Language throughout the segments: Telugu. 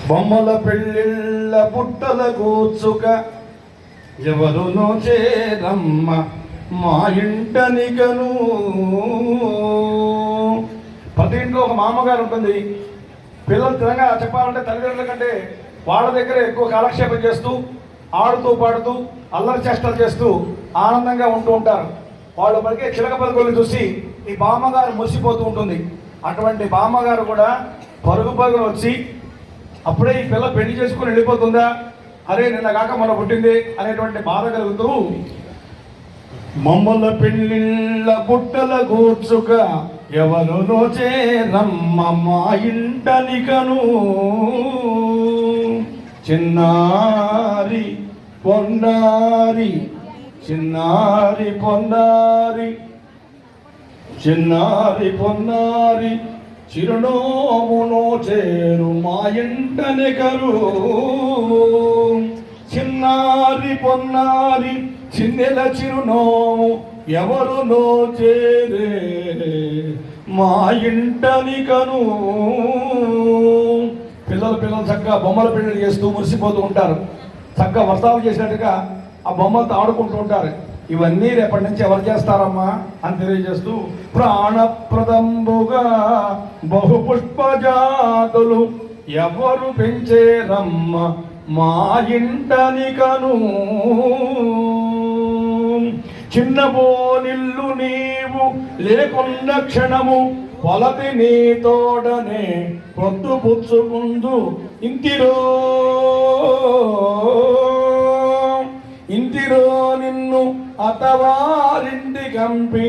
బొమ్మల పెళ్ళిళ్ళ పుట్టల కూర్చుక ఎవరు నోచేరమ్మ మా ఇంటనికను. ప్రతి ఇంట్లో ఒక మామగారు ఉంటుంది. పిల్లలు తినగా చెప్పాలంటే తల్లిదండ్రుల కంటే వాళ్ళ దగ్గర ఎక్కువ కాలక్షేపం చేస్తూ ఆడుతూ పాడుతూ అల్లరి చేష్టలు చేస్తూ ఆనందంగా ఉంటూ ఉంటారు. వాళ్ళు పలికే చిలక పలుకుల్ని చూసి ఈ బామ్మగారు మురిసిపోతూ ఉంటుంది. అటువంటి బామ్మగారు కూడా పరుగు పరుగులు వచ్చి అప్పుడే ఈ పిల్ల పెళ్లి చేసుకుని వెళ్ళిపోతుందా, అరే నిన్న కాక మన పుట్టింది అనేటువంటి బాధ కలుగుతూ మమ్మల పెళ్ళిళ్ళ బుట్టల కూర్చుక ఎవరు నోచేరమ్మ మా ఇంటనికను. చిన్నారి పొన్నారి చిన్నారి పొన్నారి చిన్నారి పొన్నారి చిరునోమునో చేరు మా ఇంటనికరు. చిన్నారి పొన్నారి చిన్నెల చిరునోము ఎవరు నోచేరే మా ఇంటనికను. పిల్లలు చక్కగా బొమ్మల పెళ్లి చేస్తూ మురిసిపోతూ ఉంటారు. చక్కగా వ్రతాలు చేసినట్టుగా ఆ బొమ్మలతో ఆడుకుంటూ ఉంటారు. ఇవన్నీ రేపటి నుంచి ఎవరు చేస్తారమ్మా అని తెలియజేస్తూ ప్రాణప్రదంబుగా బహుపుష్పజాతులు ఎవరు పెంచేరమ్మ మా ఇంటనికను. చిన్నబోనిల్లు నీవు లేకున్న క్షణము పొలతి నీ తోడనే పొద్దు పుచ్చుకుందు ఇంటిరో ఇంటిరో నిన్ను అతవారింటి కంపి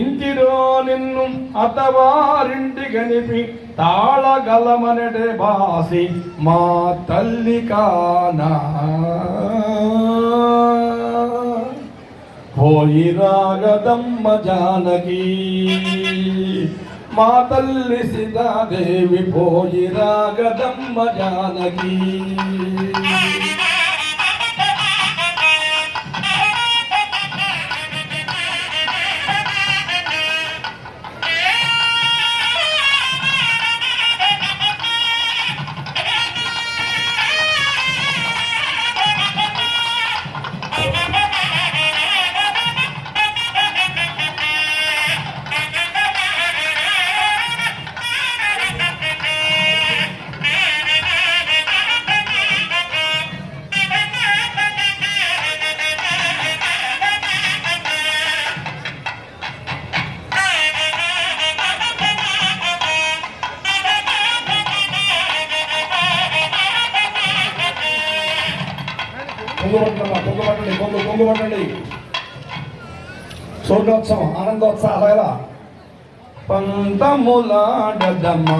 ఇంటిరో నిన్ను అతవారింటి గనిపి తాళగలమనటే బాసి మా తల్లి కానా. పోయి రాగదమ్మ జానకి మా తల్లి సీతాదేవి పోయి రాగదమ్మ జానకి. పొంగుపట్టండి స్వర్ణోత్సవం ఆనందోత్సవాల పంతములాడదమా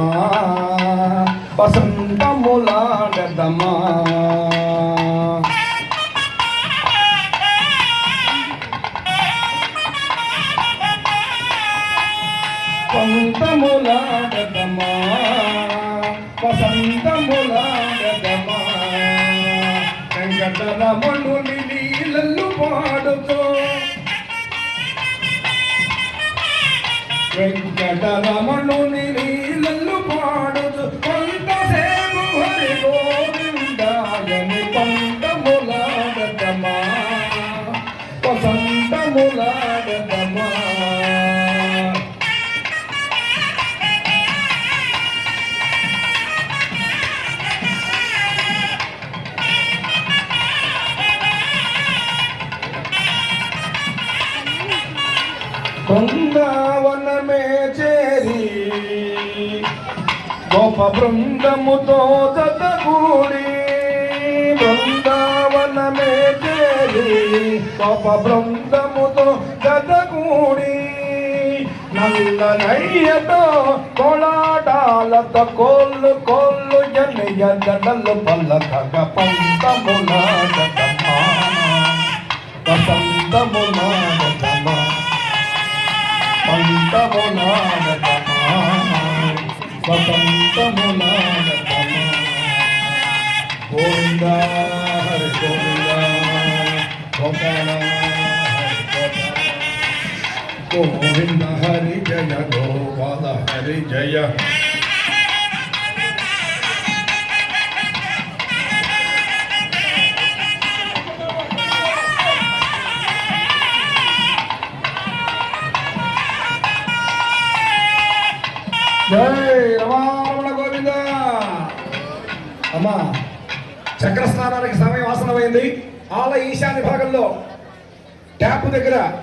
వసంతములాడదమా. పంతములాడదమా వసంతములాడదమా. వెంకటరమణుని లీలలు పాడుతూ వెంకటరమణుని లీలలు పాడుతూ కొంతసేపు హరి గోవిందాయని పంతములాడదమా వసంతములాడదమా. బృందావనమే చేరి గోప బృందముతో జతగూడి బృందావనమే చేరి గోప బృందముతో జతగూడి నల్లనయ్యతో కోలాటాలతో కోళ్ళు కోళ్ళు ఎన్నయ్య జడలు పల్లకగ పంతములాడదమా వసంతములాడదమా పంతములాడదమా వసంతములాడదమా. గోవిందా హరి గోవిందా గోపాల గోవింద హరి జయ గోపాల హరి జయ జై రమారమణ గోవింద. అమ్మా చక్ర స్నానానికి సమయం ఆసనమైంది. ఆలయ ఈశాన్య భాగంలో ట్యాప్ దగ్గర